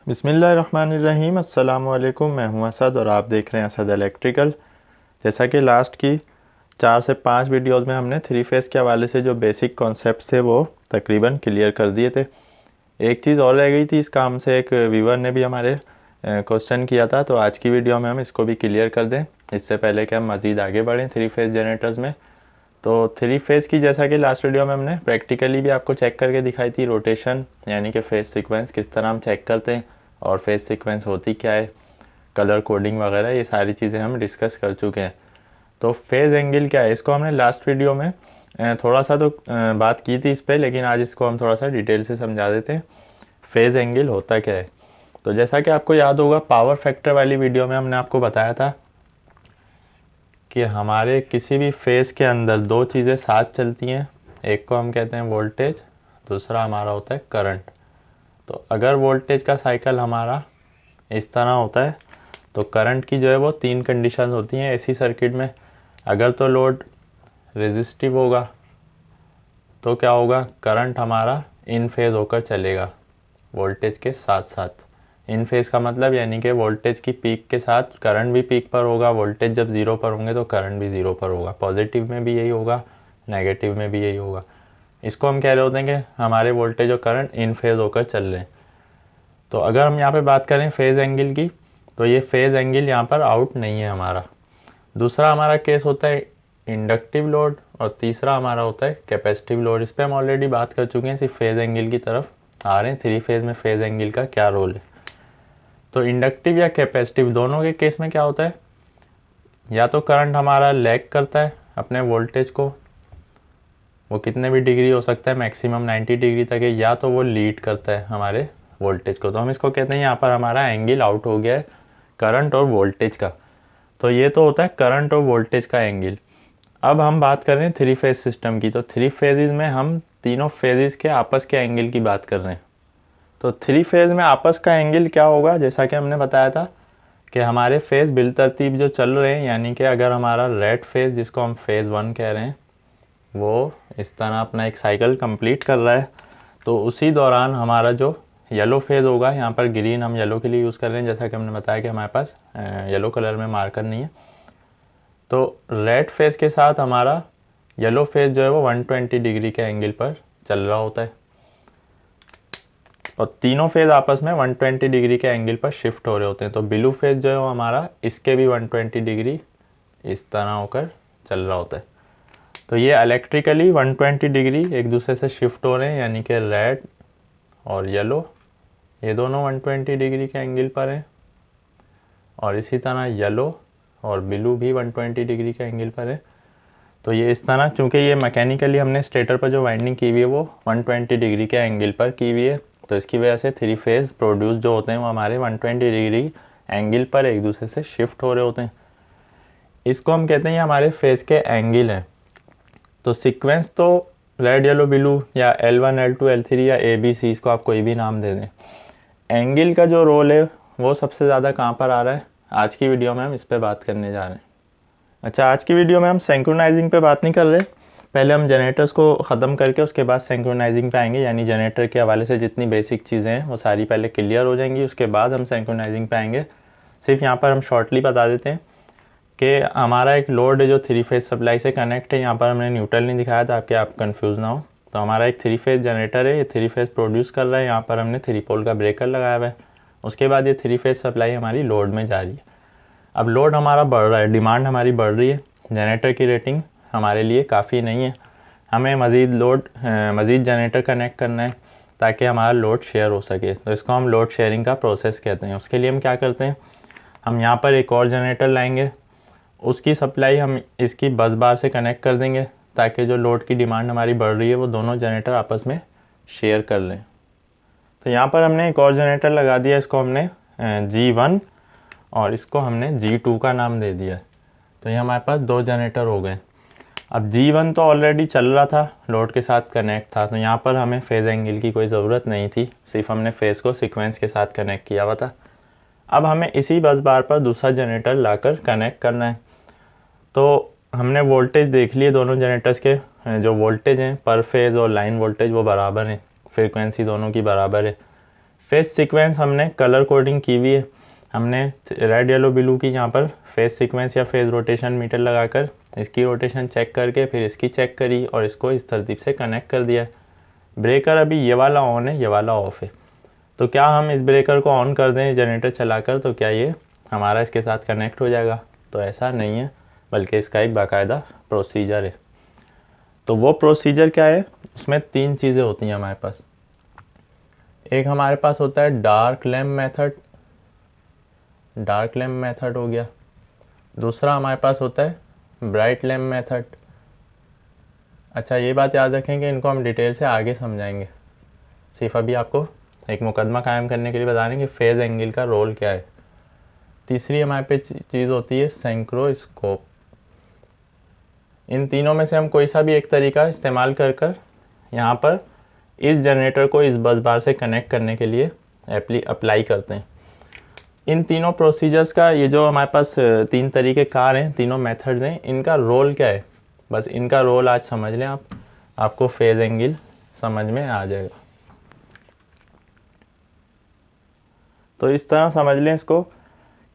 बिस्मिल्लाहिर्रहमानिर्रहीम। अस्सलाम वालेकुम। मैं हूं असद और आप देख रहे हैं असद इलेक्ट्रिकल। जैसा कि लास्ट की 4 से 5 वीडियोस में हमने 3 फेज़ के हवाले से जो बेसिक कॉन्सेप्ट्स थे वो तकरीबन क्लियर कर दिए थे। एक चीज़ और रह गई थी, इस काम से एक व्यूवर ने भी हमारे क्वेश्चन किया था, तो आज की वीडियो में हम इसको भी क्लियर कर दें इससे पहले कि हम मज़ीद आगे बढ़ें 3 फेज़ जनरेटर्स में। तो 3 फेज़ की जैसा कि लास्ट वीडियो में हमने प्रैक्टिकली भी आपको चेक करके दिखाई थी, रोटेशन यानी कि फेज़ सीक्वेंस किस तरह हम चेक करते हैं और फेज़ सीक्वेंस होती क्या है, कलर कोडिंग वगैरह, ये सारी चीज़ें हम डिस्कस कर चुके हैं। तो फेज़ एंगल क्या है, इसको हमने लास्ट वीडियो में थोड़ा सा तो बात की थी इस पर, लेकिन आज इसको हम थोड़ा सा डिटेल से समझा देते हैं फेज़ एंगल होता क्या है। तो जैसा कि आपको याद होगा, पावर फैक्टर वाली वीडियो में हमने आपको बताया था कि हमारे किसी भी फेज़ के अंदर दो चीज़ें साथ चलती हैं, एक को हम कहते हैं वोल्टेज, दूसरा हमारा होता है करंट। तो अगर वोल्टेज का साइकिल हमारा इस तरह होता है तो करंट की जो है वो 3 कंडीशन होती हैं एसी सर्किट में। अगर तो लोड रेजिस्टिव होगा तो क्या होगा, करंट हमारा इन फेज़ होकर चलेगा वोल्टेज के साथ साथ। इन फेज़ का मतलब यानी कि वोल्टेज की पीक के साथ करंट भी पीक पर होगा, वोल्टेज जब ज़ीरो पर होंगे तो करंट भी ज़ीरो पर होगा। पॉजिटिव में भी यही होगा, नेगेटिव में भी यही होगा। इसको हम कह रहे होते हैं कि हमारे वोल्टेज और करंट इन फेज़ होकर चल रहे हैं। तो अगर हम यहाँ पे बात करें फेज़ एंगल की, तो ये फेज़ एंगल यहाँ पर आउट नहीं है हमारा। दूसरा हमारा केस होता है इंडक्टिव लोड और तीसरा हमारा होता है कैपेसिटिव लोड। इस पर हम ऑलरेडी बात कर चुके हैं, सिर्फ फेज़ एंगल की तरफ आ रहे हैं 3 फेज़ में फेज़ एंगल का क्या रोल है। तो इंडक्टिव या कैपेसिटिव दोनों के केस में क्या होता है, या तो करंट हमारा लैग करता है अपने वोल्टेज को, वो कितने भी डिग्री हो सकता है, मैक्सिमम 90 डिग्री तक है, या तो वो लीड करता है हमारे वोल्टेज को। तो हम इसको कहते हैं यहाँ पर हमारा एंगल आउट हो गया है करंट और वोल्टेज का। तो ये तो होता है करंट और वोल्टेज का एंगल। अब हम बात कर रहे हैं 3 फेज़ सिस्टम की। तो 3 फेजेस में हम तीनों फेजेस के आपस के एंगल की बात कर रहे हैं। तो 3 फेज़ में आपस का एंगल क्या होगा, जैसा कि हमने बताया था कि हमारे फेज़ बिलतरतीब जो चल रहे हैं, यानी कि अगर हमारा रेड फेज़ जिसको हम फेज़ 1 कह रहे हैं वो इस तरह अपना एक साइकिल कंप्लीट कर रहा है, तो उसी दौरान हमारा जो येलो फेज़ होगा, यहाँ पर ग्रीन हम येलो के लिए यूज़ कर रहे हैं जैसा कि हमने बताया कि हमारे पास येलो कलर में मार्कर नहीं है। तो रेड फेज़ के साथ हमारा येलो फेज़ जो है वो 120 डिग्री के एंगल पर चल रहा होता है और तीनों फेज़ आपस में 120 डिग्री के एंगल पर शिफ्ट हो रहे होते हैं। तो ब्लू फेज़ जो है वो हमारा इसके भी 120 डिग्री इस तरह होकर चल रहा होता है। तो ये इलेक्ट्रिकली 120 डिग्री एक दूसरे से शिफ्ट हो रहे हैं, यानी कि रेड और येलो ये दोनों 120 डिग्री के एंगल पर हैं, और इसी तरह येलो और ब्लू भी 120 डिग्री के एंगल पर है। तो ये इस तरह, चूँकि ये मैकेनिकली हमने स्टेटर पर जो वाइंडिंग की हुई है वो 120 डिग्री के एंगल पर की हुई है, तो इसकी वजह से 3 फेज़ प्रोड्यूस जो होते हैं वो हमारे 120 डिग्री एंगल पर एक दूसरे से शिफ्ट हो रहे होते हैं। इसको हम कहते हैं ये हमारे फेज़ के एंगल हैं। तो सीक्वेंस तो रेड येलो ब्लू या L1 L2 L3 या ABC, इसको आप कोई भी नाम दे दें। एंगल का जो रोल है वो सबसे ज़्यादा कहाँ पर आ रहा है, आज की वीडियो में हम इस पर बात करने जा रहे हैं। अच्छा, आज की वीडियो में हम सिंक्रोनाइजिंग पे बात नहीं कर रहे, पहले हम जनरेटर्स को ख़त्म करके उसके बाद सिंक्रोनाइजिंग पे आएंगे, यानी जनरेटर के हवाले से जितनी बेसिक चीज़ें हैं वो सारी पहले क्लियर हो जाएंगी, उसके बाद हम सिंक्रोनाइजिंग पे आएंगे। सिर्फ यहाँ पर हम शॉर्टली बता देते हैं कि हमारा एक लोड है जो 3 फेज़ सप्लाई से कनेक्ट है। यहाँ पर हमने न्यूट्रल नहीं दिखाया था ताकि आप कंफ्यूज ना हो। तो हमारा एक 3 फेज़ जनरेटर है, ये 3 फेज़ प्रोड्यूस कर रहा है, यहाँ पर हमने 3 पोल का ब्रेकर लगाया हुआ है। उसके बाद ये 3 फेज़ सप्लाई हमारी लोड में जा रही है। अब लोड हमारा बढ़ रहा है, डिमांड हमारी बढ़ रही है, जनरेटर की रेटिंग हमारे लिए काफ़ी नहीं है, हमें मज़ीद जनरेटर कनेक्ट करना है ताकि हमारा लोड शेयर हो सके। तो इसको हम लोड शेयरिंग का प्रोसेस कहते हैं। उसके लिए हम क्या करते हैं, हम यहाँ पर एक और जनरेटर लाएंगे, उसकी सप्लाई हम इसकी बस बार से कनेक्ट कर देंगे ताकि जो लोड की डिमांड हमारी बढ़ रही है वो दोनों जनरेटर आपस में शेयर कर लें। तो यहाँ पर हमने एक और जनरेटर लगा दिया, इसको हमने G1 और इसको हमने G2 का नाम दे दिया। तो ये हमारे पास 2 जनरेटर हो गए। अब G1 तो ऑलरेडी चल रहा था, लोड के साथ कनेक्ट था, तो यहाँ पर हमें फेज़ एंगल की कोई ज़रूरत नहीं थी, सिर्फ हमने फेज़ को सीक्वेंस के साथ कनेक्ट किया हुआ था। अब हमें इसी बस बार पर दूसरा जनरेटर लाकर कनेक्ट करना है। तो हमने वोल्टेज देख लिए दोनों जनरेटर्स के, जो वोल्टेज हैं पर फेज़ और लाइन वोल्टेज वो बराबर हैं, फ्रीक्वेंसी दोनों की बराबर है। फेज सीक्वेंस हमने कलर कोडिंग की हुई है, हमने रेड येलो ब्लू की यहाँ पर फेज सीक्वेंस या फेज रोटेशन मीटर लगाकर इसकी रोटेशन चेक करके फिर इसकी चेक करी और इसको इस तरतीब से कनेक्ट कर दिया। ब्रेकर अभी ये वाला ऑन है, ये वाला ऑफ है, तो क्या हम इस ब्रेकर को ऑन कर दें जनरेटर चलाकर तो क्या ये हमारा इसके साथ कनेक्ट हो जाएगा? तो ऐसा नहीं है, बल्कि इसका एक बाकायदा प्रोसीजर है। तो वो प्रोसीजर क्या है? उसमें 3 चीज़ें होती हैं हमारे पास। एक हमारे पास होता है dark lamp method, dark lamp method हो गया। दूसरा हमारे पास होता है ब्राइट लैम्प मेथड। अच्छा, ये बात याद रखें कि इनको हम डिटेल से आगे समझाएंगे, सिर्फ अभी आपको एक मुकदमा कायम करने के लिए बता रहे हैं कि फेज़ एंगल का रोल क्या है। तीसरी हमारे पे चीज़ होती है सेंक्रोस्कोप। इन तीनों में से हम कोई सा भी एक तरीका इस्तेमाल कर कर यहाँ पर इस जनरेटर को इस बस बार से कनेक्ट करने के लिए अप्लाई करते हैं। इन तीनों प्रोसीजर्स का ये जो हमारे पास 3 तरीके कार हैं, तीनों मेथड्स हैं, इनका रोल क्या है? बस इनका रोल आज समझ लें आप, आपको फेज़ एंगल समझ में आ जाएगा। तो इस तरह समझ लें इसको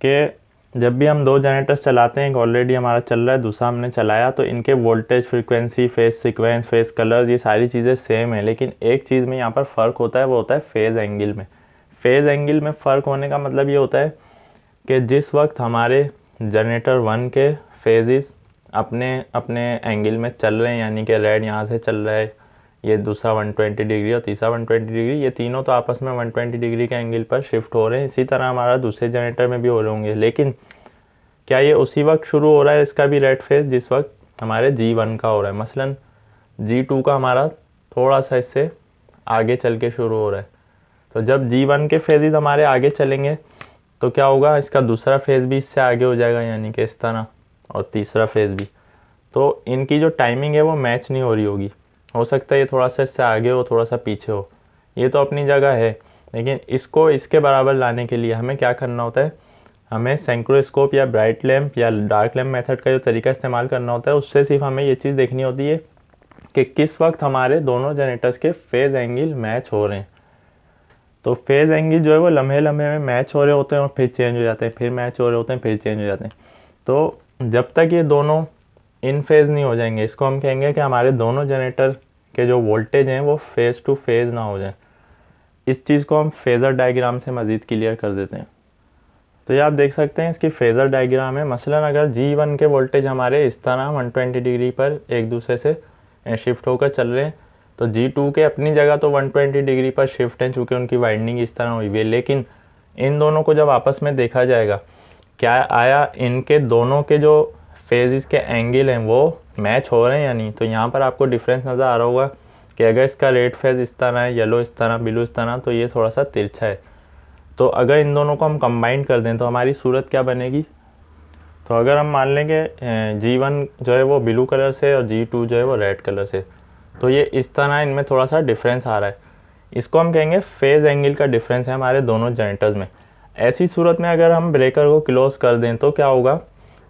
कि जब भी हम 2 जनरेटर्स चलाते हैं, एक ऑलरेडी हमारा चल रहा है, दूसरा हमने चलाया, तो इनके voltage, frequency, phase sequence, phase colours, ये सारी चीज़ें सेम है, लेकिन एक चीज़ में यहाँ पर फ़र्क होता है, वो होता है फेज़ एंगल में। फेज़ एंगल में फ़र्क होने का मतलब ये होता है कि जिस वक्त हमारे जनरेटर 1 के फेजेस अपने अपने एंगल में चल रहे हैं, यानी कि रेड यहाँ से चल रहा है, ये दूसरा 120 डिग्री और तीसरा 120 डिग्री, ये तीनों तो आपस में 120 डिग्री के एंगल पर शिफ्ट हो रहे हैं। इसी तरह हमारा दूसरे जनरेटर में भी हो रहे होंगे, लेकिन क्या ये उसी वक्त शुरू हो रहा है इसका भी रेड फेज जिस वक्त हमारे G1 का हो रहा है? मसलन G2 का हमारा थोड़ा सा इससे आगे चल के शुरू हो रहा है। तो जब G1 के फेजेस हमारे आगे चलेंगे तो क्या होगा, इसका दूसरा फेज़ भी इससे आगे हो जाएगा, यानी कि इस तरह, और तीसरा फेज़ भी। तो इनकी जो टाइमिंग है वो मैच नहीं हो रही होगी, हो सकता है ये थोड़ा सा इससे आगे हो, थोड़ा सा पीछे हो, ये तो अपनी जगह है, लेकिन इसको इसके बराबर लाने के लिए हमें क्या करना होता है? हमें सेंक्रोस्कोप या ब्राइट लैम्प या डार्क लैम्प मेथड का जो तरीका इस्तेमाल करना होता है, उससे सिर्फ हमें ये चीज़ देखनी होती है कि किस वक्त हमारे दोनों जनरेटर्स के फेज़ एंगल मैच हो रहे हैं। तो फेज़ एंगल जो है वो लम्हे लम्हे में मैच हो रहे होते हैं और फिर चेंज हो जाते हैं, फिर मैच हो रहे होते हैं, फिर चेंज हो जाते हैं। तो जब तक ये दोनों इन फेज़ नहीं हो जाएंगे, इसको हम कहेंगे कि हमारे दोनों जनरेटर के जो वोल्टेज हैं वो फेज़ टू फेज़ ना हो जाए। इस चीज़ को हम फेज़र डायग्राम से मज़ीद क्लियर कर देते हैं। तो ये आप देख सकते हैं, इसकी फेज़र डायग्राम है। मसलन अगर G1 के वोल्टेज हमारे इस तरह 120 डिग्री पर एक दूसरे से शिफ्ट होकर चल रहे हैं, तो G2 के अपनी जगह तो 120 डिग्री पर शिफ्ट हैं, चूँकि उनकी वाइंडिंग इस तरह हुई हुई है, लेकिन इन दोनों को जब आपस में देखा जाएगा, क्या आया इनके दोनों के जो फेजेस के एंगल हैं वो मैच हो रहे हैं या नहीं? तो यहाँ पर आपको डिफरेंस नज़र आ रहा होगा कि अगर इसका रेड फेज़ इस तरह है, येलो इस तरह, ब्लू इस तरह, तो ये थोड़ा सा तिरछा है। तो अगर इन दोनों को हम कंबाइन कर दें तो हमारी सूरत क्या बनेगी? तो अगर हम मान लेंगे G1 जो है वो ब्लू कलर से और G2 जो है वो रेड कलर से, तो ये इस तरह इनमें थोड़ा सा डिफरेंस आ रहा है, इसको हम कहेंगे फेज़ एंगल का डिफरेंस है हमारे दोनों जनरेटर्स में। ऐसी सूरत में अगर हम ब्रेकर को क्लोज़ कर दें तो क्या होगा?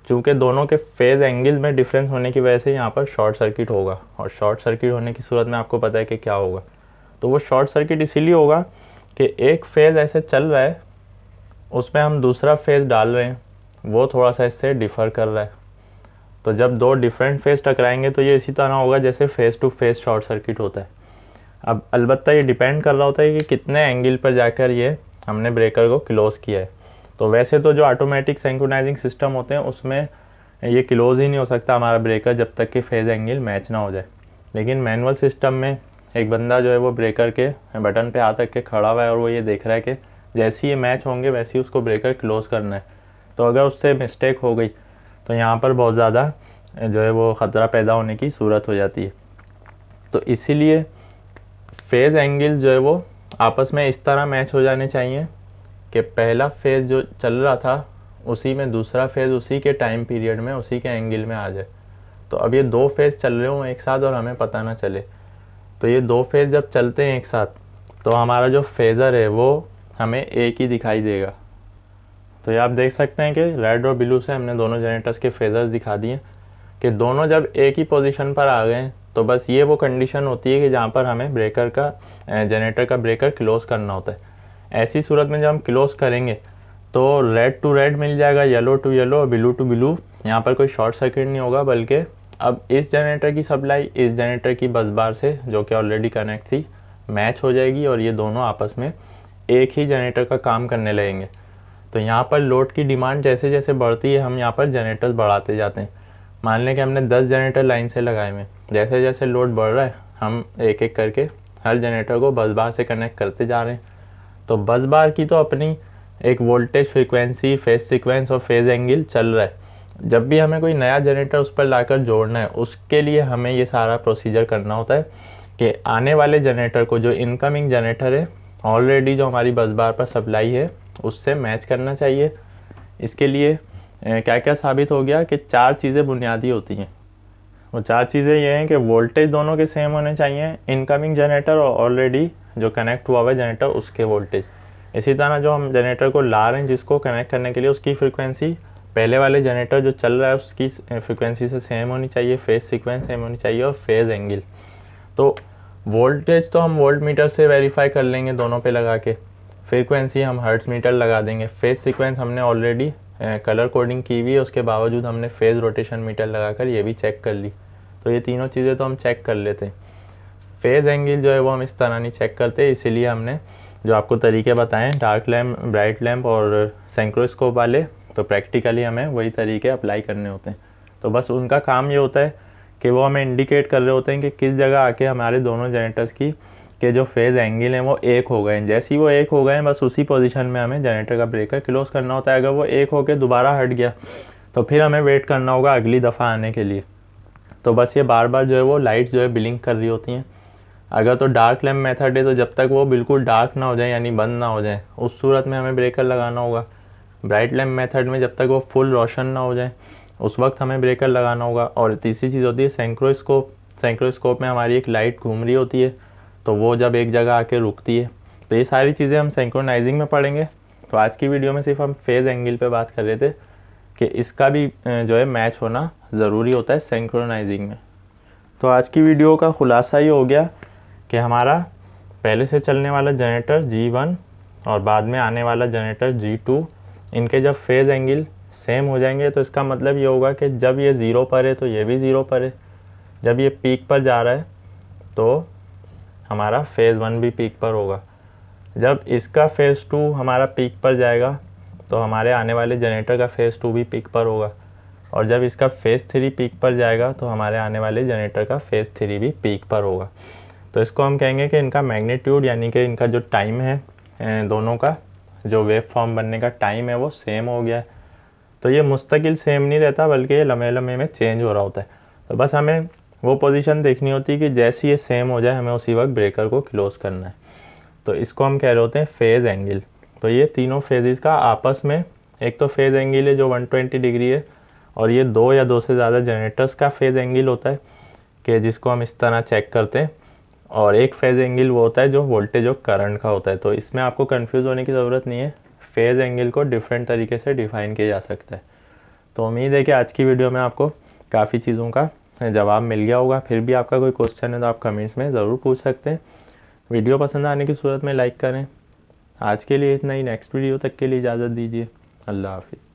चूँकि दोनों के फेज़ एंगल में डिफरेंस होने की वजह से यहाँ पर शॉर्ट सर्किट होगा, और शॉर्ट सर्किट होने की सूरत में आपको पता है कि क्या होगा। तो वो शॉर्ट सर्किट इसीलिए होगा कि एक फेज़ ऐसे चल रहा है, उसमें हम दूसरा फेज़ डाल रहे हैं, वो थोड़ा सा इससे डिफ़र कर रहा है। तो जब 2 डिफरेंट फेज़ टकराएंगे तो ये इसी तरह होगा जैसे phase two phase short circuit होता है। अब अलबत्ता ये डिपेंड कर रहा होता है कि कितने एंगल पर जाकर ये हमने ब्रेकर को क्लोज़ किया है। तो वैसे तो जो ऑटोमेटिक सिंक्रोनाइजिंग सिस्टम होते हैं उसमें ये क्लोज़ ही नहीं हो सकता हमारा ब्रेकर जब तक कि फेज़ एंगल मैच ना हो जाए, लेकिन मैनुअल सिस्टम में एक बंदा जो है वो ब्रेकर के बटन पे हाथ रख के खड़ा हुआ है और वो ये देख रहा है कि जैसे ही ये मैच होंगे वैसे ही उसको ब्रेकर क्लोज़ करना है। तो अगर उससे मिस्टेक हो गई तो यहाँ पर बहुत ज़्यादा जो है वो ख़तरा पैदा होने की सूरत हो जाती है। तो इसीलिए फेज़ एंगल जो है वो आपस में इस तरह मैच हो जाने चाहिए कि पहला फेज़ जो चल रहा था उसी में दूसरा फेज़ उसी के टाइम पीरियड में उसी के एंगल में आ जाए। तो अब ये 2 फेज़ चल रहे हों एक साथ और हमें पता ना चले, तो ये 2 फेज़ जब चलते हैं एक साथ तो हमारा जो फेज़र है वो हमें एक ही दिखाई देगा। तो ये आप देख सकते हैं कि रेड और ब्लू से हमने दोनों जनरेटर्स के फेज़र्स दिखा दिए कि दोनों जब एक ही पोजीशन पर आ गए, तो बस ये वो कंडीशन होती है कि जहाँ पर हमें ब्रेकर का जनरेटर का ब्रेकर क्लोज़ करना होता है। ऐसी सूरत में जब हम क्लोज करेंगे तो रेड टू रेड मिल जाएगा, येलो टू येलो और ब्लू टू ब्लू। यहाँ पर कोई शॉर्ट सर्किट नहीं होगा, बल्कि अब इस जनरेटर की सप्लाई इस जनरेटर की बस बार से जो कि ऑलरेडी कनेक्ट थी मैच हो जाएगी और ये दोनों आपस में एक ही जनरेटर का काम करने लगेंगे। तो यहाँ पर लोड की डिमांड जैसे जैसे बढ़ती है हम यहाँ पर जनरेटर्स बढ़ाते जाते हैं। मान लें कि हमने 10 जनरेटर लाइन से लगाए हुए, जैसे जैसे लोड बढ़ रहा है हम एक एक करके हर जनरेटर को बस बार से कनेक्ट करते जा रहे हैं। तो बस बार की तो अपनी एक वोल्टेज, फ्रीक्वेंसी, फेज सीक्वेंस और फेज एंगल चल रहा है। जब भी हमें कोई नया जनरेटर उस पर लाकर जोड़ना है उसके लिए हमें ये सारा प्रोसीजर करना होता है कि आने वाले जनरेटर को, जो इनकमिंग जनरेटर है ऑलरेडी जो हमारी बस बार पर सप्लाई है, उससे मैच करना चाहिए। इसके लिए क्या क्या साबित हो गया कि 4 चीज़ें बुनियादी होती हैं। वो 4 चीज़ें ये हैं कि वोल्टेज दोनों के सेम होने चाहिए, इनकमिंग जनरेटर और ऑलरेडी जो कनेक्ट हुआ हुआ है जनरेटर उसके वोल्टेज। इसी तरह जो हम जनरेटर को ला रहे हैं जिसको कनेक्ट करने के लिए, उसकी फ्रिक्वेंसी पहले वाले जनरेटर जो चल रहा है उसकी फ्रिक्वेंसी से सेम होनी चाहिए, फेज सीक्वेंस सेम होनी चाहिए और फेज एंगल। तो वोल्टेज तो हम वोल्ट मीटर से वेरीफाई कर लेंगे दोनों पे लगा के, फ्रीक्वेंसी हम हर्ट्ज मीटर लगा देंगे, फेज सीक्वेंस हमने ऑलरेडी कलर कोडिंग की हुई है, उसके बावजूद हमने फेज रोटेशन मीटर लगाकर ये भी चेक कर ली। तो ये तीनों चीज़ें तो हम चेक कर लेते हैं। फेज एंगल जो है वो हम इस तरह नहीं चेक करते, इसीलिए हमने जो आपको तरीके बताएं डार्क लैम्प, ब्राइट लैम्प और सेंक्रोस्कोप वाले, तो प्रैक्टिकली हमें वही तरीके अप्लाई करने होते हैं। तो बस उनका काम ये होता है कि वो हमें इंडिकेट कर रहे होते हैं कि किस जगह आके हमारे दोनों जनरेटर्स की के जो फेज़ एंगल हैं वो एक हो गए हैं। जैसे ही वो एक हो गए हैं बस उसी पोजीशन में हमें जनरेटर का ब्रेकर क्लोज करना होता है। अगर वो एक होकर दोबारा हट गया तो फिर हमें वेट करना होगा अगली दफ़ा आने के लिए। तो बस ये बार बार जो है वो लाइट जो है ब्लिंक कर रही होती हैं। अगर तो डार्क लैम्प मेथड है तो जब तक वो बिल्कुल डार्क ना हो जाए यानी बंद ना हो जाए उस सूरत में हमें ब्रेकर लगाना होगा। ब्राइट लैम्प मेथड में जब तक वो फुल रोशन ना हो जाए उस वक्त हमें ब्रेकर लगाना होगा। और तीसरी चीज़ होती है सेंक्रोस्कोप। सेंक्रोस्कोप में हमारी एक लाइट घूम रही होती है, तो वो जब एक जगह आके रुकती है। तो ये सारी चीज़ें हम सिंक्रोनाइजिंग में पढ़ेंगे। तो आज की वीडियो में सिर्फ हम फेज़ एंगल पे बात कर रहे थे कि इसका भी जो है मैच होना ज़रूरी होता है सिंक्रोनाइजिंग में। तो आज की वीडियो का खुलासा ये हो गया कि हमारा पहले से चलने वाला जनरेटर G1 और बाद में आने वाला जनरेटर G2, इनके जब फेज़ एंगल सेम हो जाएंगे तो इसका मतलब ये होगा कि जब ये 0 पर है तो ये भी 0 पर है, जब ये पीक पर जा रहा है तो हमारा फेज़ 1 भी पीक पर होगा, जब इसका फेज़ 2 हमारा पीक पर जाएगा तो हमारे आने वाले जनरेटर का फेज़ 2 भी पीक पर होगा, और जब इसका फेज़ 3 पीक पर जाएगा तो हमारे आने वाले जनरेटर का फेज़ 3 भी पीक पर होगा। तो इसको हम कहेंगे कि इनका मैग्नीट्यूड यानी कि इनका जो टाइम है, दोनों का जो वेव फॉर्म बनने का टाइम है वो सेम हो गया है। तो ये मुस्तकिल सेम नहीं रहता बल्कि ये लम्हे लम्हे में चेंज हो रहा होता है। तो बस हमें वो पोजीशन देखनी होती है कि जैसे ये सेम हो जाए हमें उसी वक्त ब्रेकर को क्लोज करना है। तो इसको हम कह रहे होते हैं फेज़ एंगल। तो ये तीनों फेजेस का आपस में, एक तो फेज़ एंगल है जो 120 डिग्री है, और ये 2 या 2 से ज़्यादा जनरेटर्स का फेज़ एंगल होता है कि जिसको हम इस तरह चेक करते हैं, और एक फेज़ एंगल वो होता है जो वोल्टेज और करंट का होता है। तो इसमें आपको कंफ्यूज होने की ज़रूरत नहीं है, फेज़ एंगल को डिफरेंट तरीके से डिफ़ाइन किया जा सकता है। तो उम्मीद है कि आज की वीडियो में आपको काफ़ी चीज़ों का जवाब मिल गया होगा। फिर भी आपका कोई क्वेश्चन है तो आप कमेंट्स में ज़रूर पूछ सकते हैं। वीडियो पसंद आने की सूरत में लाइक करें। आज के लिए इतना ही, नेक्स्ट वीडियो तक के लिए इजाज़त दीजिए। अल्लाह हाफिज़।